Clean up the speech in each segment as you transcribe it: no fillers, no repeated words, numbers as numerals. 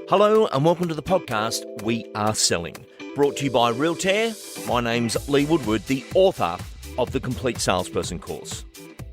Hello and welcome to the podcast We Are Selling, brought to you by Realtair. My name's Lee Woodward, the author of the Complete Salesperson course.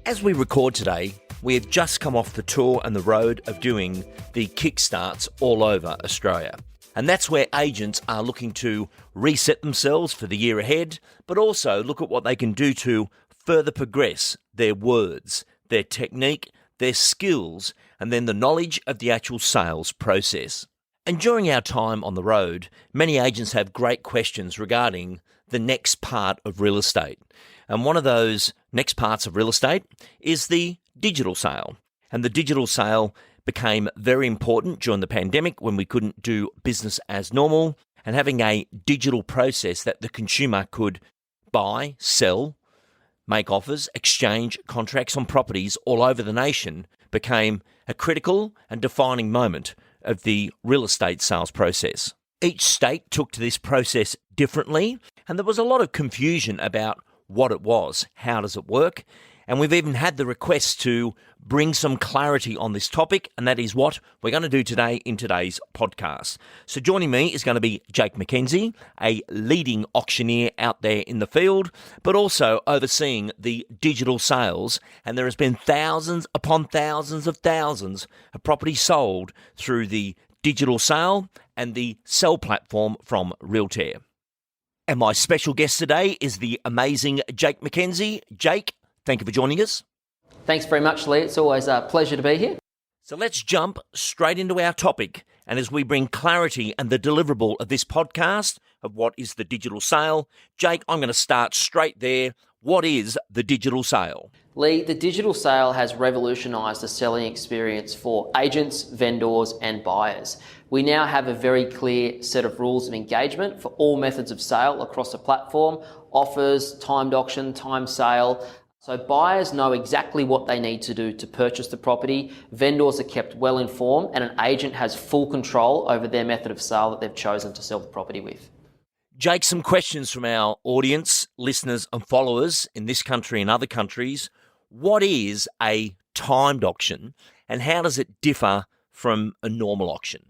As we record today, we have just come off the tour and the road of doing the kickstarts all over Australia. And that's where agents are looking to reset themselves for the year ahead, but also look at what they can do to further progress their words, their technique, their skills, and then the knowledge of the actual sales process. And during our time on the road, many agents have great questions regarding the next part of real estate. And one of those next parts of real estate is the digital sale. And the digital sale became very important during the pandemic when we couldn't do business as normal. And having a digital process that the consumer could buy, sell, make offers, exchange contracts on properties all over the nation became a critical and defining moment of the real estate sales process. Each state took to this process differently, and there was a lot of confusion about what it was, how does it work, and we've even had the request to bring some clarity on this topic, and that is what we're going to do today in today's podcast. So joining me is going to be Jake Mackenzie, a leading auctioneer out there in the field, but also overseeing the digital sales, and there has been thousands upon thousands of properties sold through the digital sale and the sell platform from Realtair. And my special guest today is the amazing Jake Mackenzie. Jake, thank you for joining us. Thanks very much, Lee. It's always a pleasure to be here. So let's jump straight into our topic. And as we bring clarity and the deliverable of this podcast of what is the digital sale, Jake, I'm going to start straight there. What is the digital sale? Lee, the digital sale has revolutionised the selling experience for agents, vendors and buyers. We now have a very clear set of rules of engagement for all methods of sale across the platform: offers, timed auction, time sale. So buyers know exactly what they need to do to purchase the property, vendors are kept well informed, and an agent has full control over their method of sale that they've chosen to sell the property with. Jake, some questions from our audience, listeners and followers in this country and other countries. What is a timed auction and how does it differ from a normal auction?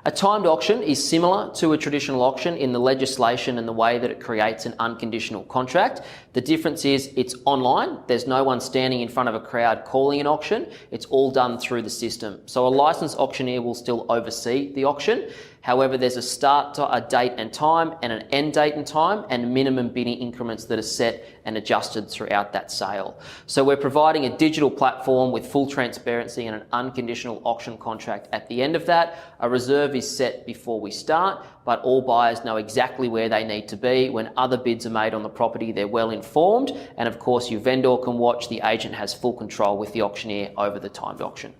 A timed auction is similar to a traditional auction in the legislation and the way that it creates an unconditional contract. The difference is it's online. There's no one standing in front of a crowd calling an auction. It's all done through the system. So a licensed auctioneer will still oversee the auction. However, there's a start a date and time and an end date and time and minimum bidding increments that are set and adjusted throughout that sale. So we're providing a digital platform with full transparency and an unconditional auction contract at the end of that. A reserve is set before we start, but all buyers know exactly where they need to be. When other bids are made on the property, they're well informed. And of course, your vendor can watch. The agent has full control with the auctioneer over the timed auction.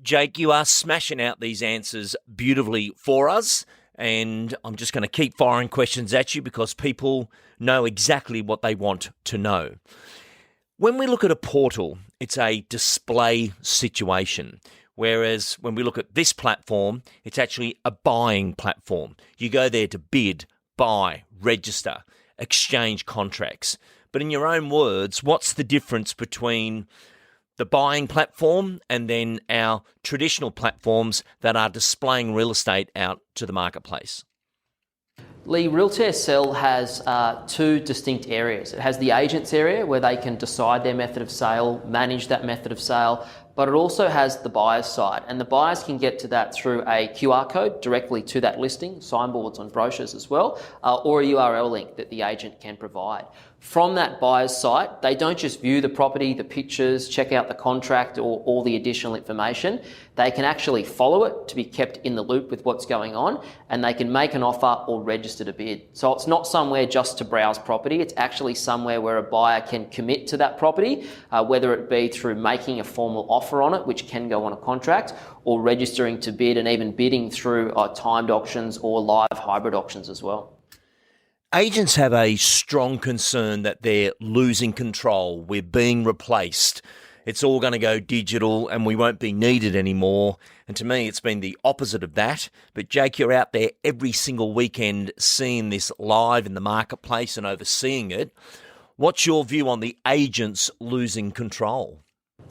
Jake, you are smashing out these answers beautifully for us, and I'm just going to keep firing questions at you because people know exactly what they want to know. When we look at a portal, it's a display situation, whereas when we look at this platform, it's actually a buying platform. You go there to bid, buy, register, exchange contracts. But in your own words, what's the difference between the buying platform and then our traditional platforms that are displaying real estate out to the marketplace? Lee, Realtair Sell has two distinct areas. It has the agents area where they can decide their method of sale, manage that method of sale, but it also has the buyer's side, and the buyers can get to that through a QR code directly to that listing, signboards on brochures as well, or a URL link that the agent can provide. From that buyer's site, they don't just view the property, the pictures, check out the contract or all the additional information. They can actually follow it to be kept in the loop with what's going on, and they can make an offer or register to bid. So it's not somewhere just to browse property, it's actually somewhere where a buyer can commit to that property, whether it be through making a formal offer on it, which can go on a contract, or registering to bid and even bidding through timed auctions or live hybrid auctions as well. Agents have a strong concern that they're losing control. We're being replaced. It's all going to go digital and we won't be needed anymore. And to me, it's been the opposite of that. But Jake, you're out there every single weekend seeing this live in the marketplace and overseeing it. What's your view on the agents losing control?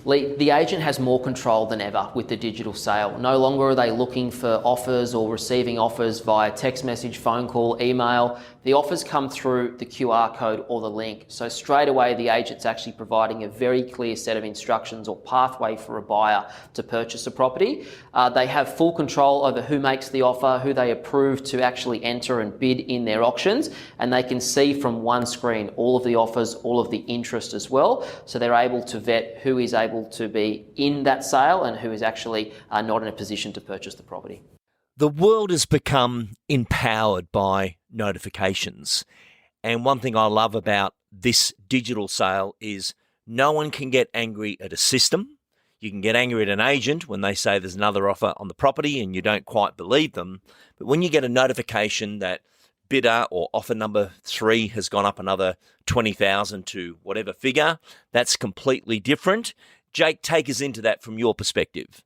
Lee, the agent has more control than ever with the digital sale. No longer are they looking for offers or receiving offers via text message, phone call, email. The offers come through the QR code or the link. So straight away, the agent's actually providing a very clear set of instructions or pathway for a buyer to purchase a property. They have full control over who makes the offer, who they approve to actually enter and bid in their auctions, and they can see from one screen all of the offers, all of the interest as well. So they're able to vet who is able to be in that sale and who is actually not in a position to purchase the property. The world has become empowered by notifications. And one thing I love about this digital sale is no one can get angry at a system. You can get angry at an agent when they say there's another offer on the property and you don't quite believe them. But when you get a notification that bidder or offer number 3 has gone up another 20,000 to whatever figure, that's completely different. Jake, take us into that from your perspective.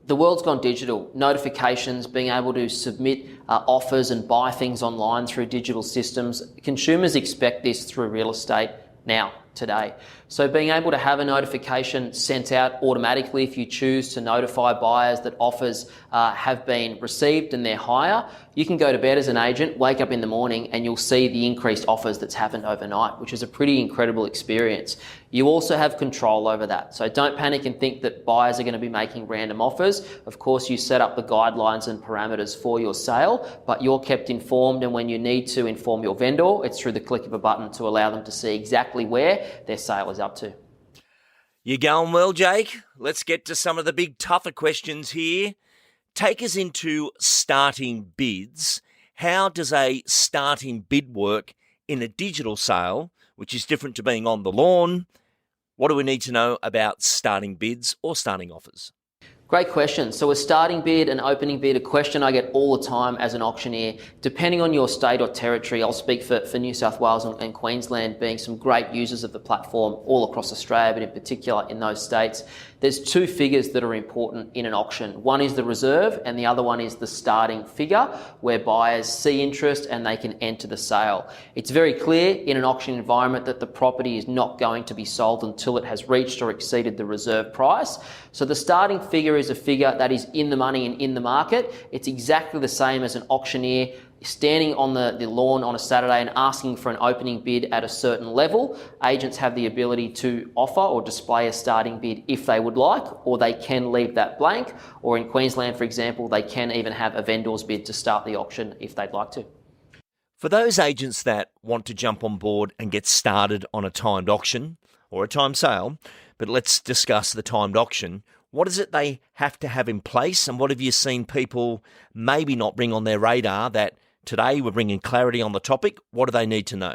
The world's gone digital. Notifications, being able to submit offers and buy things online through digital systems. Consumers expect this through real estate now, today. So being able to have a notification sent out automatically if you choose to notify buyers that offers have been received and they're higher, you can go to bed as an agent, wake up in the morning and you'll see the increased offers that's happened overnight, which is a pretty incredible experience. You also have control over that. So don't panic and think that buyers are going to be making random offers. Of course, you set up the guidelines and parameters for your sale, but you're kept informed, and when you need to inform your vendor, it's through the click of a button to allow them to see exactly where their sale is up to. You're going well, Jake. Let's get to some of the big tougher questions here. Take us into starting bids. How does a starting bid work in a digital sale, which is different to being on the lawn? What do we need to know about starting bids or starting offers? Great question. So a starting bid, an opening bid, a question I get all the time as an auctioneer. Depending on your state or territory, I'll speak for New South Wales and Queensland being some great users of the platform all across Australia, but in particular in those states. There's two figures that are important in an auction. One is the reserve and the other one is the starting figure, where buyers see interest and they can enter the sale. It's very clear in an auction environment that the property is not going to be sold until it has reached or exceeded the reserve price. So the starting figure is a figure that is in the money and in the market. It's exactly the same as an auctioneer standing on the lawn on a Saturday and asking for an opening bid at a certain level. Agents have the ability to offer or display a starting bid if they would like, or they can leave that blank, or in Queensland, for example, they can even have a vendor's bid to start the auction if they'd like to. For those agents that want to jump on board and get started on a timed auction or a timed sale, but let's discuss the timed auction. What is it they have to have in place, and what have you seen people maybe not bring on their radar that today we're bringing clarity on the topic? What do they need to know?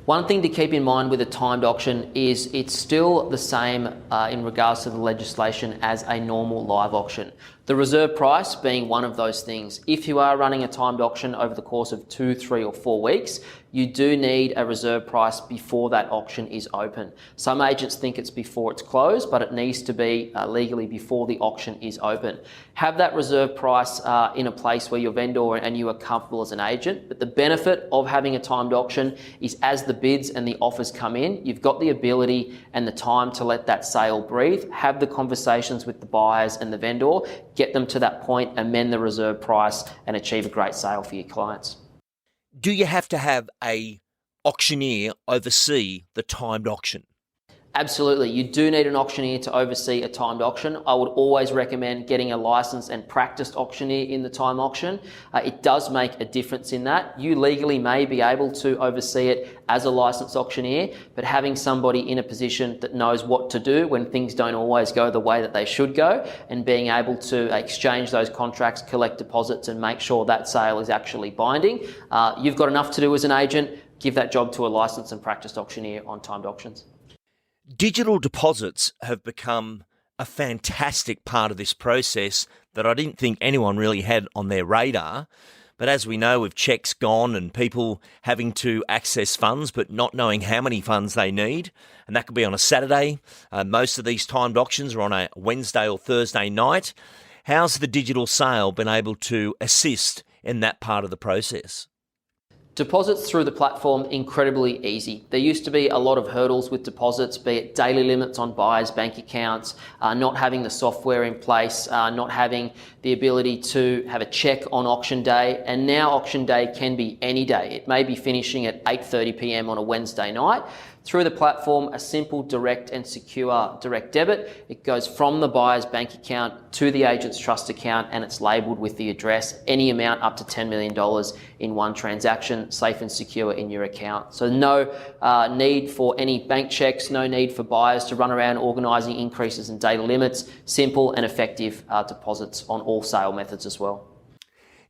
One thing to keep in mind with a timed auction is it's still the same in regards to the legislation as a normal live auction. The reserve price being one of those things. If you are running a timed auction over the course of 2, 3 or 4 weeks, you do need a reserve price before that auction is open. Some agents think it's before it's closed, but it needs to be legally before the auction is open. Have that reserve price in a place where your vendor and you are comfortable as an agent. But the benefit of having a timed auction is as the bids and the offers come in, you've got the ability and the time to let that sale breathe, have the conversations with the buyers and the vendor, get them to that point, amend the reserve price and achieve a great sale for your clients. Do you have to have a auctioneer oversee the timed auction? Absolutely. You do need an auctioneer to oversee a timed auction. I would always recommend getting a licensed and practiced auctioneer in the time auction. It does make a difference in that. You legally may be able to oversee it as a licensed auctioneer, but having somebody in a position that knows what to do when things don't always go the way that they should go, and being able to exchange those contracts, collect deposits and make sure that sale is actually binding. You've got enough to do as an agent. Give that job to a licensed and practiced auctioneer on timed auctions. Digital deposits have become a fantastic part of this process that I didn't think anyone really had on their radar. But as we know, with checks gone and people having to access funds but not knowing how many funds they need, and that could be on a Saturday. Most of these timed auctions are on a Wednesday or Thursday night. How's the digital sale been able to assist in that part of the process? Deposits through the platform, incredibly easy. There used to be a lot of hurdles with deposits, be it daily limits on buyers' bank accounts, not having the software in place, not having the ability to have a check on auction day. And now auction day can be any day. It may be finishing at 8:30 p.m. on a Wednesday night. Through the platform, a simple, direct and secure direct debit. It goes from the buyer's bank account to the agent's trust account, and it's labelled with the address, any amount up to $10 million in one transaction, safe and secure in your account. So no need for any bank checks, no need for buyers to run around organising increases in data limits. Simple and effective deposits on all sale methods as well.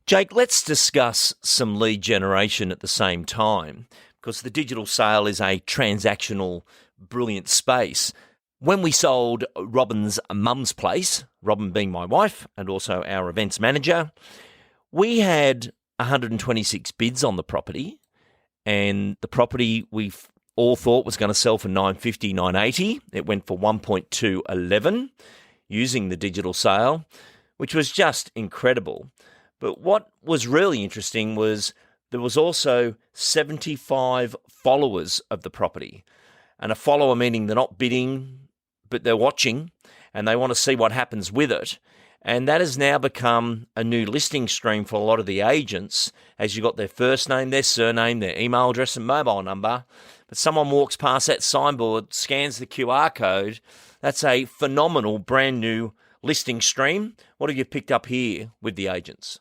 Jake, let's discuss some lead generation at the same time, because the digital sale is a transactional, brilliant space. When we sold Robin's mum's place, Robin being my wife and also our events manager, we had 126 bids on the property, and the property we all thought was going to sell for $950, $980. It went for $1.211 using the digital sale, which was just incredible. But what was really interesting was there was also 75 followers of the property. And a follower meaning they're not bidding, but they're watching and they want to see what happens with it. And that has now become a new listing stream for a lot of the agents, as you've got their first name, their surname, their email address and mobile number. But someone walks past that signboard, scans the QR code. That's a phenomenal brand new listing stream. What have you picked up here with the agents?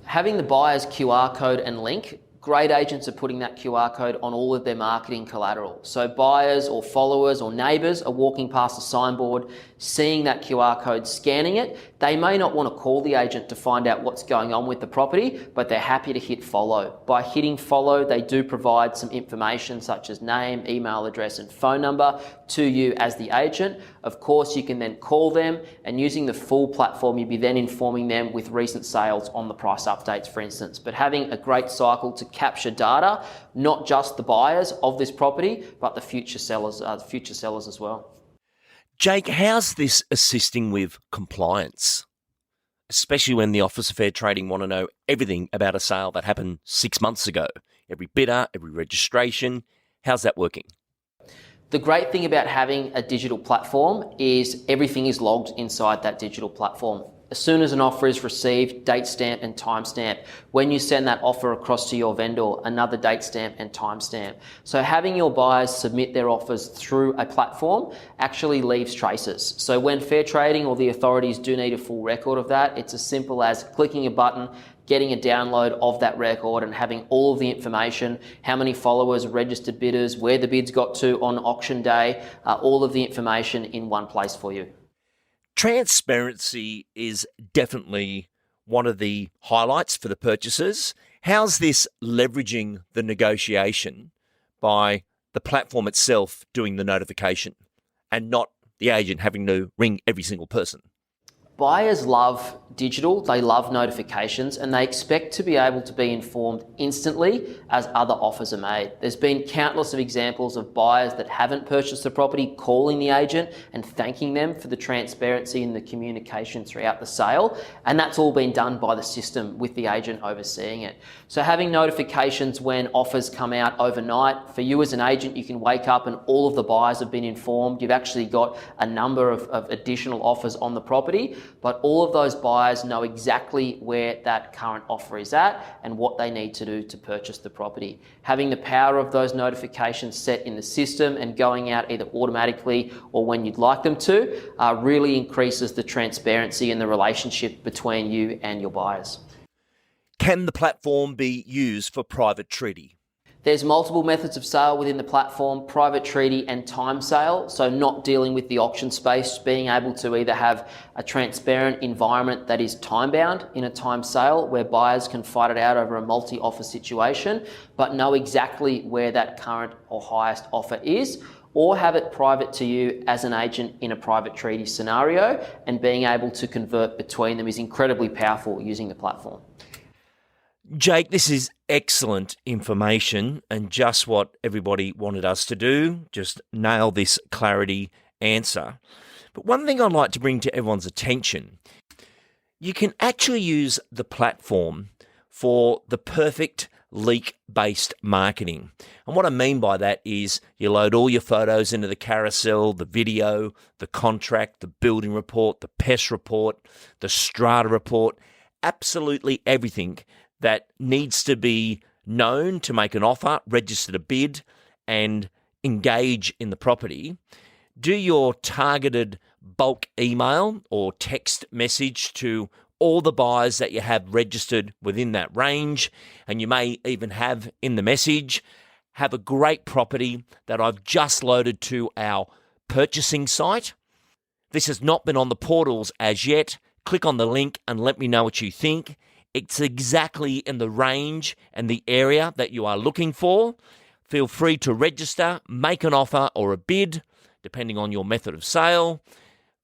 Having the buyer's QR code and link, great agents are putting that QR code on all of their marketing collateral. So buyers or followers or neighbours are walking past a signboard, seeing that QR code, scanning it. They may not want to call the agent to find out what's going on with the property, but they're happy to hit follow. By hitting follow, they do provide some information such as name, email address and phone number to you as the agent. Of course, you can then call them, and using the full platform, you'll be then informing them with recent sales on the price updates, for instance. But having a great cycle to capture data, not just the buyers of this property, but the future sellers as well. Jake, how's this assisting with compliance? Especially when the Office of Fair Trading want to know everything about a sale that happened 6 months ago. Every bidder, every registration. How's that working? The great thing about having a digital platform is everything is logged inside that digital platform. As soon as an offer is received, date stamp and time stamp. When you send that offer across to your vendor, another date stamp and time stamp. So having your buyers submit their offers through a platform actually leaves traces. So when Fair Trading or the authorities do need a full record of that, it's as simple as clicking a button, getting a download of that record and having all of the information, how many followers, registered bidders, where the bids got to on auction day, all of the information in one place for you. Transparency is definitely one of the highlights for the purchasers. How's this leveraging the negotiation by the platform itself doing the notification and not the agent having to ring every single person? Buyers love digital, they love notifications, and they expect to be able to be informed instantly as other offers are made. There's been countless of examples of buyers that haven't purchased the property calling the agent and thanking them for the transparency and the communication throughout the sale, and that's all been done by the system with the agent overseeing it. So having notifications when offers come out overnight, for you as an agent, you can wake up and all of the buyers have been informed. You've actually got a number of additional offers on the property, but all of those buyers know exactly where that current offer is at and what they need to do to purchase the property. Having the power of those notifications set in the system and going out either automatically or when you'd like them to really increases the transparency and the relationship between you and your buyers. Can the platform be used for private treaty? There's multiple methods of sale within the platform, private treaty and time sale. So not dealing with the auction space, being able to either have a transparent environment that is time bound in a time sale where buyers can fight it out over a multi-offer situation, but know exactly where that current or highest offer is, or have it private to you as an agent in a private treaty scenario, and being able to convert between them is incredibly powerful using the platform. Jake, this is excellent information and just what everybody wanted us to do, just nail this clarity answer. But one thing I'd like to bring to everyone's attention, you can actually use the platform for the perfect leak-based marketing. And what I mean by that is you load all your photos into the carousel, the video, the contract, the building report, the pest report, the strata report, absolutely everything that needs to be known to make an offer, register a bid, and engage in the property. Do your targeted bulk email or text message to all the buyers that you have registered within that range, and you may even have in the message, have a great property that I've just loaded to our purchasing site. This has not been on the portals as yet. Click on the link and let me know what you think. It's exactly in the range and the area that you are looking for. Feel free to register, make an offer or a bid, depending on your method of sale.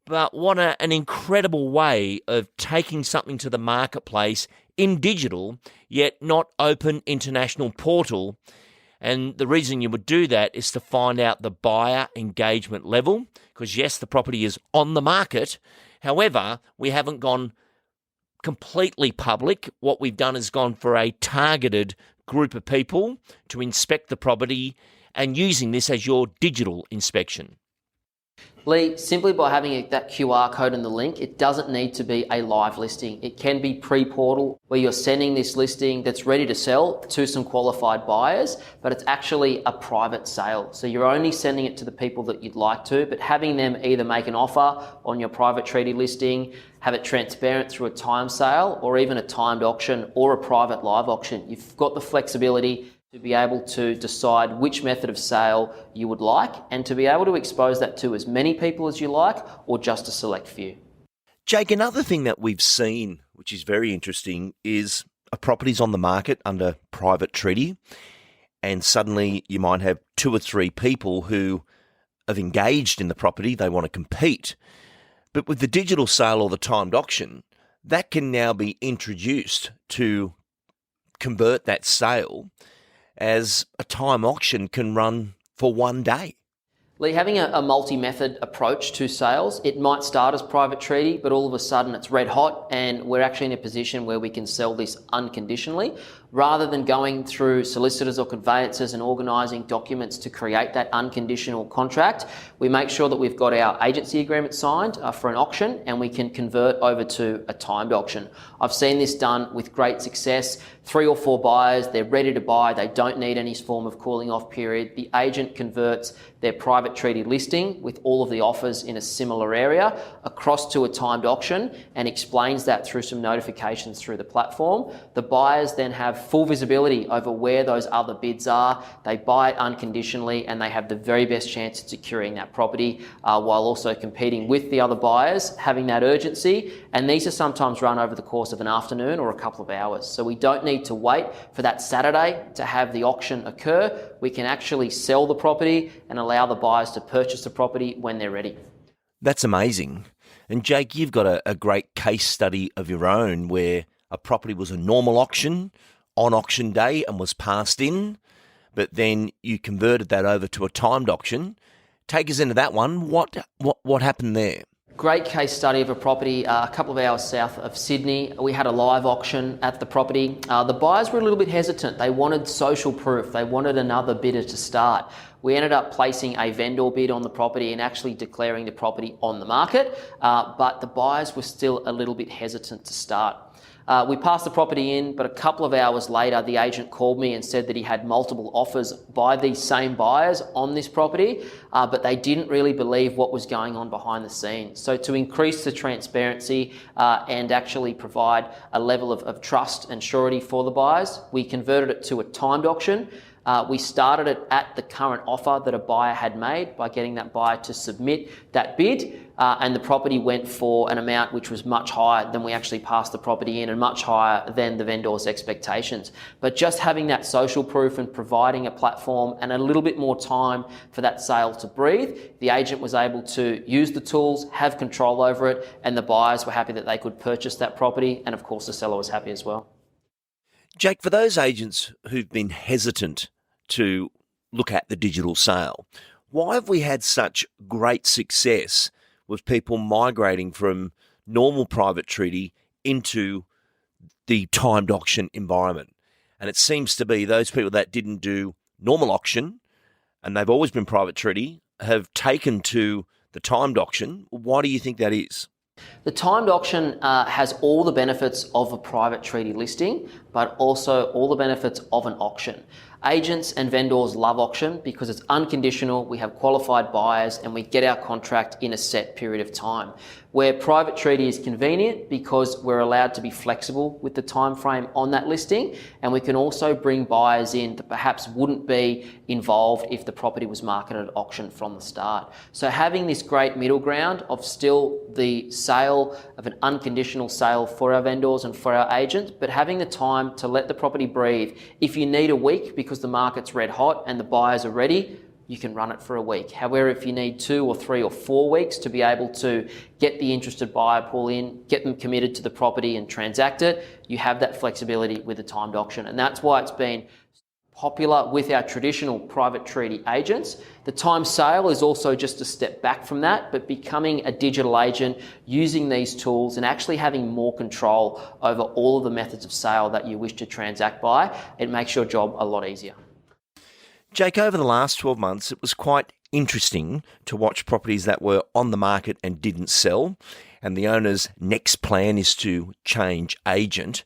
But what an incredible way of taking something to the marketplace in digital, yet not open international portal. And the reason you would do that is to find out the buyer engagement level, because yes, the property is on the market. However, we haven't gone completely public. What we've done is gone for a targeted group of people to inspect the property and using this as your digital inspection. Lee, simply by having that QR code in the link, it doesn't need to be a live listing. It can be pre-portal where you're sending this listing that's ready to sell to some qualified buyers, but it's actually a private sale. So you're only sending it to the people that you'd like to, but having them either make an offer on your private treaty listing, have it transparent through a time sale or even a timed auction or a private live auction. You've got the flexibility to be able to decide which method of sale you would like and to be able to expose that to as many people as you like or just a select few. Jake, another thing that we've seen, which is very interesting, is a property's on the market under private treaty and suddenly you might have 2 or 3 people who have engaged in the property, they want to compete. But with the digital sale or the timed auction, that can now be introduced to convert that sale, as a time auction can run for one day. Lee, having a multi-method approach to sales, it might start as private treaty, but all of a sudden it's red hot and we're actually in a position where we can sell this unconditionally. Rather than going through solicitors or conveyancers and organising documents to create that unconditional contract, we make sure that we've got our agency agreement signed for an auction and we can convert over to a timed auction. I've seen this done with great success. 3 or 4 buyers, they're ready to buy, they don't need any form of cooling off period. The agent converts their private treaty listing with all of the offers in a similar area across to a timed auction and explains that through some notifications through the platform. The buyers then have full visibility over where those other bids are. They buy it unconditionally and they have the very best chance at securing that property while also competing with the other buyers, having that urgency. And these are sometimes run over the course of an afternoon or a couple of hours. So we don't need to wait for that Saturday to have the auction occur. We can actually sell the property and allow the buyers to purchase the property when they're ready. That's amazing. And Jake, you've got a great case study of your own where a property was a normal auction on auction day and was passed in, but then you converted that over to a timed auction. Take us into that one. What happened there? Great case study of a property a couple of hours south of Sydney. We had a live auction at the property. The buyers were a little bit hesitant. They wanted social proof. They wanted another bidder to start. We ended up placing a vendor bid on the property and actually declaring the property on the market, but the buyers were still a little bit hesitant to start. We passed the property in, but a couple of hours later, the agent called me and said that he had multiple offers by these same buyers on this property, but they didn't really believe what was going on behind the scenes. So to increase the transparency and actually provide a level of trust and surety for the buyers, we converted it to a timed auction. We started it at the current offer that a buyer had made by getting that buyer to submit that bid, and the property went for an amount which was much higher than we actually passed the property in and much higher than the vendor's expectations. But just having that social proof and providing a platform and a little bit more time for that sale to breathe, the agent was able to use the tools, have control over it, and the buyers were happy that they could purchase that property, and of course the seller was happy as well. Jake, for those agents who've been hesitant to look at the digital sale, why have we had such great success with people migrating from normal private treaty into the timed auction environment? And it seems to be those people that didn't do normal auction, and they've always been private treaty, have taken to the timed auction. Why do you think that is? The timed auction has all the benefits of a private treaty listing, but also all the benefits of an auction. Agents and vendors love auction because it's unconditional, we have qualified buyers, and we get our contract in a set period of time. Where private treaty is convenient because we're allowed to be flexible with the time frame on that listing, and we can also bring buyers in that perhaps wouldn't be involved if the property was marketed at auction from the start. So having this great middle ground of still the sale of an unconditional sale for our vendors and for our agents, but having the time to let the property breathe. If you need a week because the market's red hot and the buyers are ready, you can run it for a week. However, if you need 2 or 3 or 4 weeks to be able to get the interested buyer pool in, get them committed to the property and transact it, you have that flexibility with a timed auction. And that's why it's been popular with our traditional private treaty agents. The time sale is also just a step back from that, but becoming a digital agent, using these tools and actually having more control over all of the methods of sale that you wish to transact by, it makes your job a lot easier. Jake, over the last 12 months, it was quite interesting to watch properties that were on the market and didn't sell, and the owner's next plan is to change agent,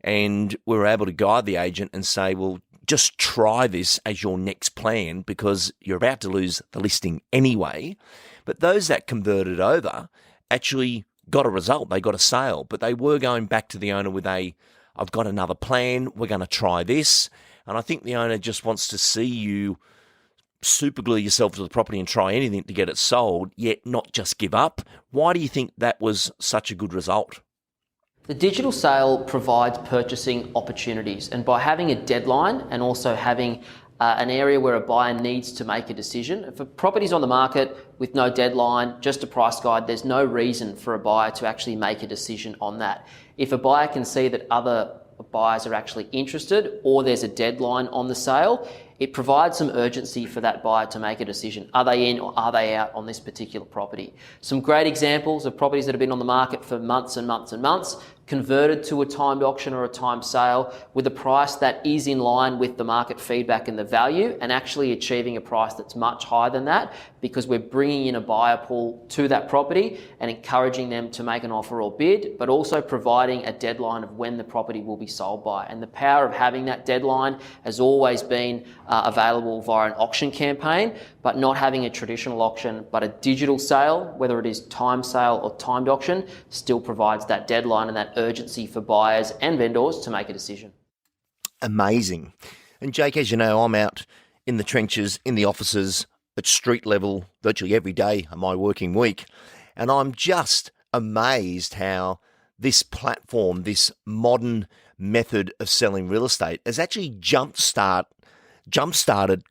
and we were able to guide the agent and say, well, just try this as your next plan because you're about to lose the listing anyway. But those that converted over actually got a result. They got a sale, but they were going back to the owner with I've got another plan. We're going to try this. And I think the owner just wants to see you superglue yourself to the property and try anything to get it sold, yet not just give up. Why do you think that was such a good result? The digital sale provides purchasing opportunities, and by having a deadline and also having an area where a buyer needs to make a decision. If a property's on the market with no deadline, just a price guide, there's no reason for a buyer to actually make a decision on that. If a buyer can see that other buyers are actually interested or there's a deadline on the sale, it provides some urgency for that buyer to make a decision. Are they in or are they out on this particular property? Some great examples of properties that have been on the market for months and months and months, converted to a timed auction or a timed sale with a price that is in line with the market feedback and the value, and actually achieving a price that's much higher than that because we're bringing in a buyer pool to that property and encouraging them to make an offer or bid, but also providing a deadline of when the property will be sold by. And the power of having that deadline has always been available via an auction campaign, but not having a traditional auction, but a digital sale, whether it is time sale or timed auction, still provides that deadline and that urgency for buyers and vendors to make a decision. Amazing. And Jake, as you know, I'm out in the trenches, in the offices, at street level, virtually every day of my working week. And I'm just amazed how this platform, this modern method of selling real estate has actually jump-started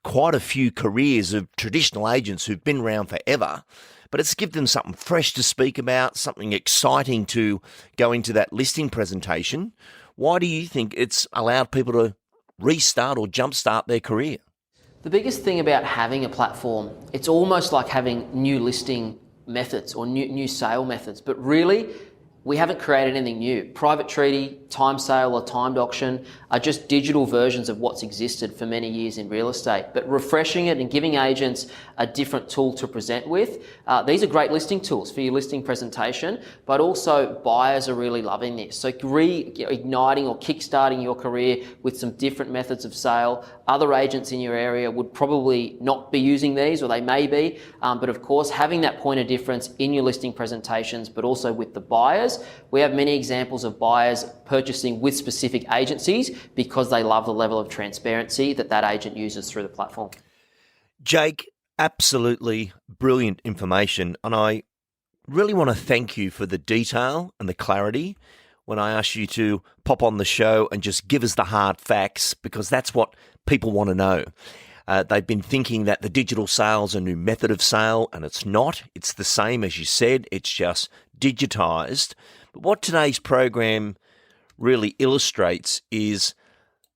quite a few careers of traditional agents who've been around forever. But it's given them something fresh to speak about, something exciting to go into that listing presentation. Why do you think it's allowed people to restart or jumpstart their career? The biggest thing about having a platform, it's almost like having new listing methods or new sale methods, but really we haven't created anything new. Private treaty, time sale or timed auction are just digital versions of what's existed for many years in real estate. But refreshing it and giving agents a different tool to present with. These are great listing tools for your listing presentation, but also buyers are really loving this. So reigniting or kickstarting your career with some different methods of sale. Other agents in your area would probably not be using these, or they may be. But of course, having that point of difference in your listing presentations, but also with the buyers. We have many examples of buyers purchasing with specific agencies because they love the level of transparency that agent uses through the platform. Jake, absolutely brilliant information. And I really want to thank you for the detail and the clarity when I asked you to pop on the show and just give us the hard facts, because that's what people want to know. They've been thinking that the digital sale's a new method of sale, and it's not. It's the same as you said. It's just digitized. But what today's program really illustrates is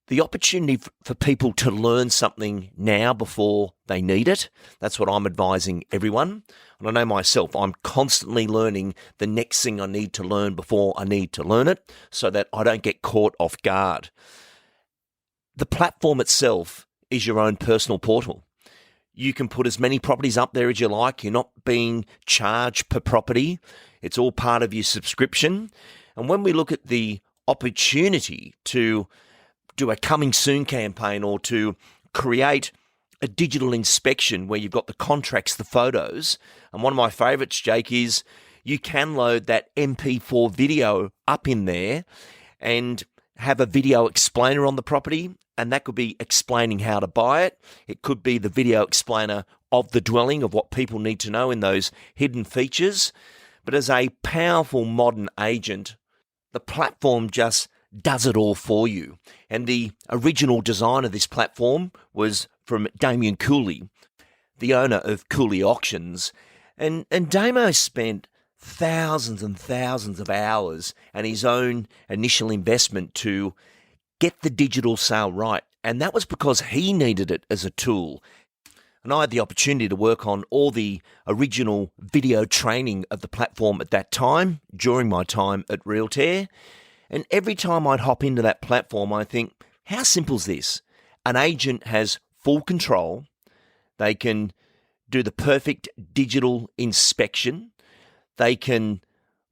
the opportunity for people to learn something now before they need it. That's what I'm advising everyone. And I know myself, I'm constantly learning the next thing I need to learn before I need to learn it so that I don't get caught off guard. The platform itself is your own personal portal. You can put as many properties up there as you like. You're not being charged per property. It's all part of your subscription. And when we look at the opportunity to do a coming soon campaign or to create a digital inspection where you've got the contracts, the photos, and one of my favorites, Jake, is you can load that MP4 video up in there and have a video explainer on the property, and that could be explaining how to buy it. It could be the video explainer of the dwelling, of what people need to know in those hidden features. But as a powerful modern agent, the platform just does it all for you. And the original design of this platform was from Damien Cooley, the owner of Cooley Auctions. And Damo spent thousands and thousands of hours and his own initial investment to get the digital sale right. And that was because he needed it as a tool. And I had the opportunity to work on all the original video training of the platform at that time, during my time at Realtair. And every time I'd hop into that platform, I think, how simple is this? An agent has full control. They can do the perfect digital inspection. They can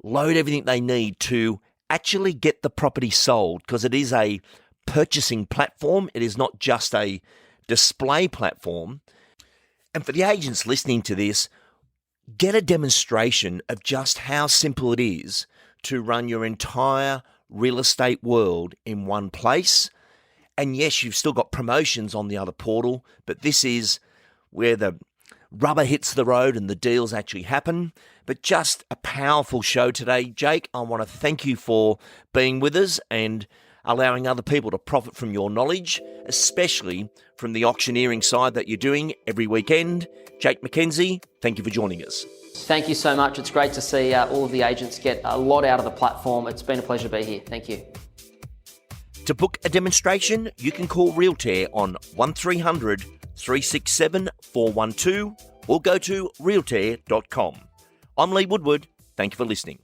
load everything they need to actually get the property sold, because it is a purchasing platform. It is not just a display platform. And for the agents listening to this, get a demonstration of just how simple it is to run your entire real estate world in one place. And yes, you've still got promotions on the other portal, but this is where the rubber hits the road and the deals actually happen. But just a powerful show today, Jake. I want to thank you for being with us and allowing other people to profit from your knowledge, especially from the auctioneering side that you're doing every weekend. Jake Mackenzie, thank you for joining us. Thank you so much. It's great to see all of the agents get a lot out of the platform. It's been a pleasure to be here. Thank you. To book a demonstration, you can call Realtair on 1300 367 412 or go to realtair.com. I'm Lee Woodward. Thank you for listening.